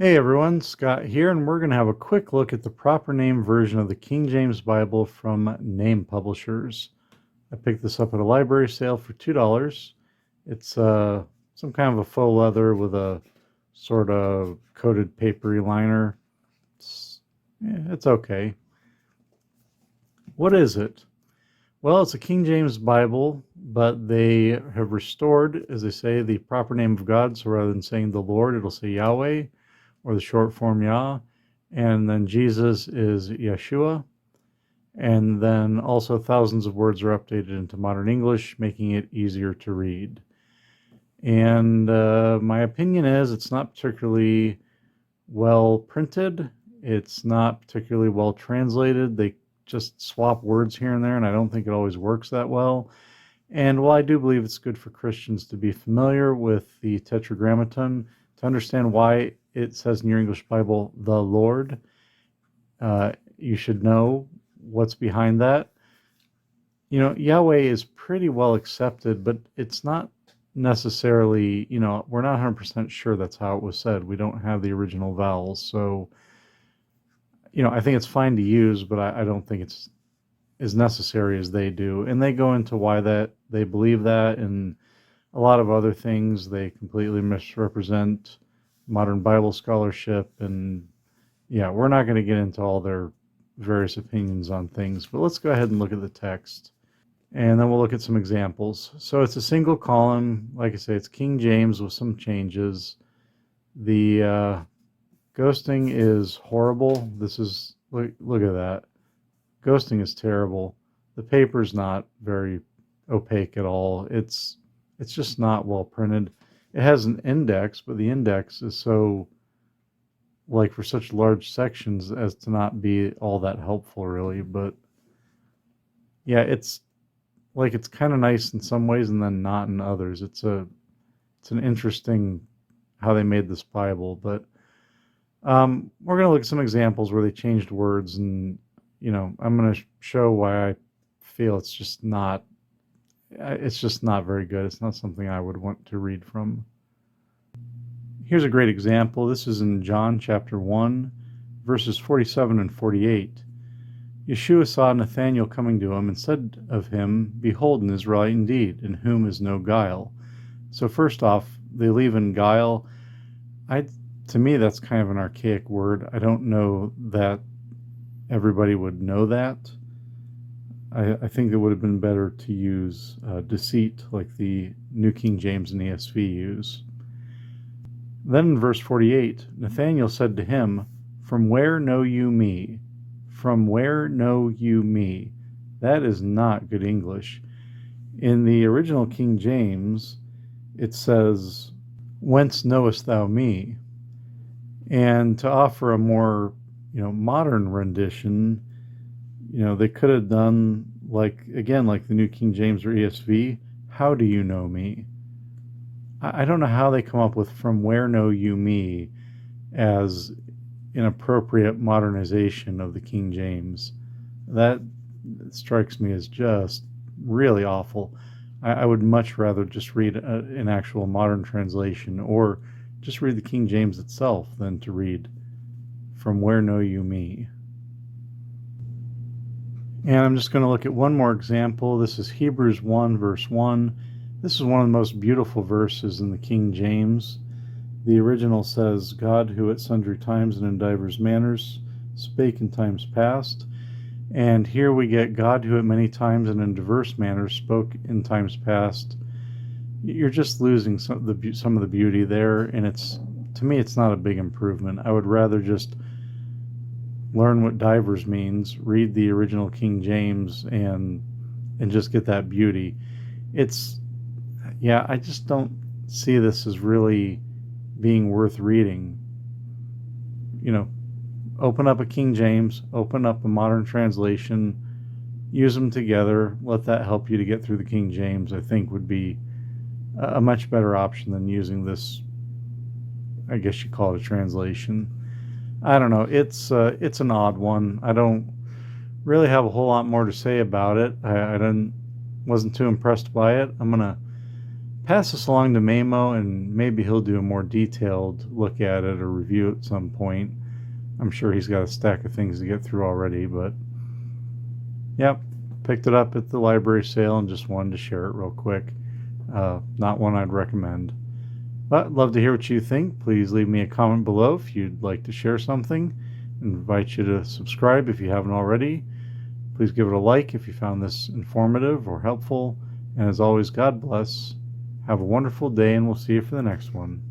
Hey everyone, Scott here, and we're going to have a quick look at the proper name version of the King James Bible from Name Publishers. I picked this up at a library sale for $2. It's some kind of a faux leather with a sort of coated papery liner. It's okay. What is it? Well, it's a King James Bible, but they have restored, as they say, the proper name of God. So rather than saying the Lord, it'll say Yahweh, or the short form Yah, and then Jesus is Yeshua, and then also thousands of words are updated into modern English, making it easier to read. And my opinion is it's not particularly well printed, it's not particularly well translated. They just swap words here and there, and I don't think it always works that well. And while I do believe it's good for Christians to be familiar with the Tetragrammaton, to understand why it says in your English Bible, the Lord, you should know what's behind that. You know, Yahweh is pretty well accepted, but it's not necessarily, we're not 100% sure that's how it was said. We don't have the original vowels. So, I think it's fine to use, but I don't think it's as necessary as they do. And they go into why that they believe that, and a lot of other things. They completely misrepresent modern Bible scholarship, and we're not going to get into all their various opinions on things, but let's go ahead and look at the text, and then we'll look at some examples. So it's a single column. Like I say, it's King James with some changes. The ghosting is horrible. Look at that. Ghosting is terrible. The paper's not very opaque at all. It's just not well printed. It has an index, but the index is so, like, for such large sections as to not be all that helpful, really. But yeah, it's kind of nice in some ways and then not in others. It's an interesting how they made this Bible. But we're going to look at some examples where they changed words, and I'm going to show why I feel it's just not very good. It's not something I would want to read from. Here's a great example. This is in John chapter 1, verses 47 and 48. Yeshua saw Nathanael coming to him and said of him, "Behold, an Israelite indeed, in whom is no guile." So first off, they leave in guile. To me, that's kind of an archaic word. I don't know that everybody would know that. I think it would have been better to use deceit, like the New King James and ESV use. Then in verse 48, Nathanael said to him, "From where know you me? From where know you me?" That is not good English. In the original King James, it says, "Whence knowest thou me?" And to offer a more, modern rendition, they could have done like the New King James or ESV, "How do you know me?" I don't know how they come up with "From where know you me" as an appropriate modernization of the King James. That strikes me as just really awful. I would much rather just read an actual modern translation, or just read the King James itself, than to read "From where know you me." And I'm just going to look at one more example. This is Hebrews 1, verse 1. This is one of the most beautiful verses in the King James. The original says, "God, who at sundry times and in divers manners spake in times past." And here we get "God, who at many times and in diverse manners spoke in times past." You're just losing some of the beauty there, and to me, it's not a big improvement. I would rather just learn what divers means, read the original King James, and just get that beauty. I just don't see this as really being worth reading. Open up a King James, open up a modern translation, use them together, let that help you to get through the King James. I think would be a much better option than using this, I guess you call it a translation. I don't know. It's an odd one. I don't really have a whole lot more to say about it. I wasn't too impressed by it. I'm gonna pass this along to Mamo, and maybe he'll do a more detailed look at it or review at some point. I'm sure he's got a stack of things to get through already, but yep, picked it up at the library sale and just wanted to share it real quick. Not one I'd recommend. But love to hear what you think. Please leave me a comment below if you'd like to share something. I invite you to subscribe if you haven't already. Please give it a like if you found this informative or helpful. And as always, God bless. Have a wonderful day, and we'll see you for the next one.